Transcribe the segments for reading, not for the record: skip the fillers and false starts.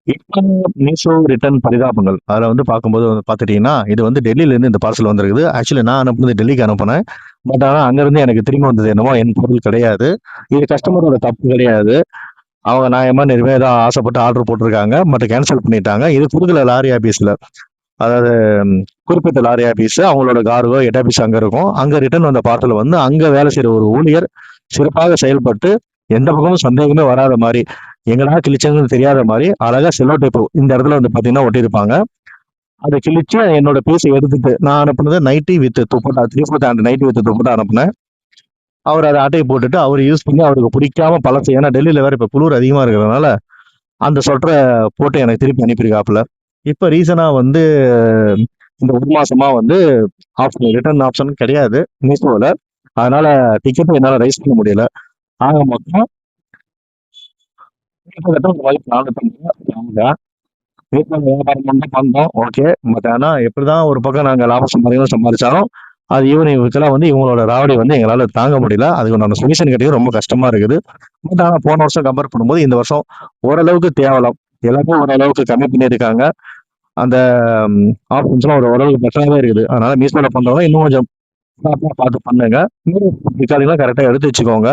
இப்போ மீஷோ ரிட்டர்ன் பரிதாபங்கள். அதில வந்து பார்க்கும்போது வந்து பார்த்துட்டீங்கன்னா, இது வந்து டெல்லியிலேருந்து இந்த பார்சல் வந்திருக்குது. ஆக்சுவலி நான் அனுப்புனது டெல்லிக்கு அனுப்புனேன். பட் ஆனா அங்கருந்து எனக்கு திரும்பி வந்தது என்னமோ என் பொருள் கிடையாது. இது கஸ்டமரோட தப்பு கிடையாது. அவங்க நியாயமா ஏதோ ஆசைப்பட்டு ஆர்டர் போட்டிருக்காங்க. பட் கேன்சல் பண்ணிட்டாங்க. இது குடுக்கல லாரி ஆபீஸ்ல. அதாவது குறிப்பிட்ட லாரி ஆபீஸ் அவங்களோட கார்கோ, ஹெட் ஆபீஸ் அங்க இருக்கும். அங்க ரிட்டர்ன் வந்த பார்சல் வந்து அங்க வேலை செய்ற ஒரு ஊழியர் சிறப்பாக செயல்பட்டு, எந்த பக்கமும் சந்தேகமே வராத மாரி, எங்கடா கிழிச்சதுன்னு தெரியாத மாரி, அழகா செல்லோ டேப் இந்த இடத்துல வந்து பார்த்தீங்கன்னா ஒட்டியிருப்பாங்க. அத கிழிச்சு என்னோட பீஸ எடுத்துட்டு, நான் அனுப்புனது nighty with dupatta 3/4 hand nighty with dupatta அனுப்புனேன். அவர் அத அட்டைய போட்டுட்டு, அவரு யூஸ் பண்ணி அவருக்கு பிடிக்காம பழசு ஏன்னா டெல்லியில வேற இப்ப குளிர் அதிகமா இருக்கிறதுனால, அந்த ஸ்வெட்டர போட்டு எனக்கு திருப்பி அனுப்பியிருக்காப்புல. இப்ப ரீசனா வந்து இந்த 1 மாசமா வந்து ரிட்டர்ன் ஆப்ஷன் கிடையாது மீஷோல. அதனால டிக்கெட்டும் என்னால ரைஸ் பண்ண முடியல. ஆக மொத்தம் கிட்டத்தட்ட ஒரு ரூ. 450 வீட்ல வியாபாரம் மட்டும் பண்றோம். ஓகே. பட் ஆனா எப்படிதான் ஒரு பக்கம் நாங்க லாபம் சம்பாதிச்சாலும், அது இவங்களுக்கெல்லாம் வந்து இவங்களோட ராவடி வந்து எங்களால தாங்க முடியல. அதுக்கு உண்டான சொல்யூஷன் கிடைக்கிறது ரொம்ப கஷ்டமா இருக்குது. பட் ஆனா போன வருஷம் கம்பேர் பண்ணும்போது இந்த வருஷம் ஓரளவுக்கு தேவலாம். எல்லாமே ஓரளவுக்கு கம்மி பண்ணியிருக்காங்க. அந்த ஆப்ஷன்ஸ்லாம் ஓரளவுக்கு பெட்டராவே இருக்குது. அதனால மீஷோல பண்றவங்க இன்னும் கொஞ்சம் ப்ராப்பரா பார்த்து பண்ணுங்க. ரெக்கார்டிங்லாம் கரெக்ட்டா எடுத்து வச்சுக்கோங்க.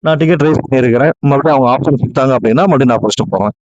நான் டிக்கெட் ரைஸ் பண்ணியிருக்கிறேன். மறுபடியும் அவங்க ஆப்ஷன் குடுத்தாங்க அப்படின்னா, மறுபடியும் நான் ஃபர்ஸ்ட்டு போவேன்.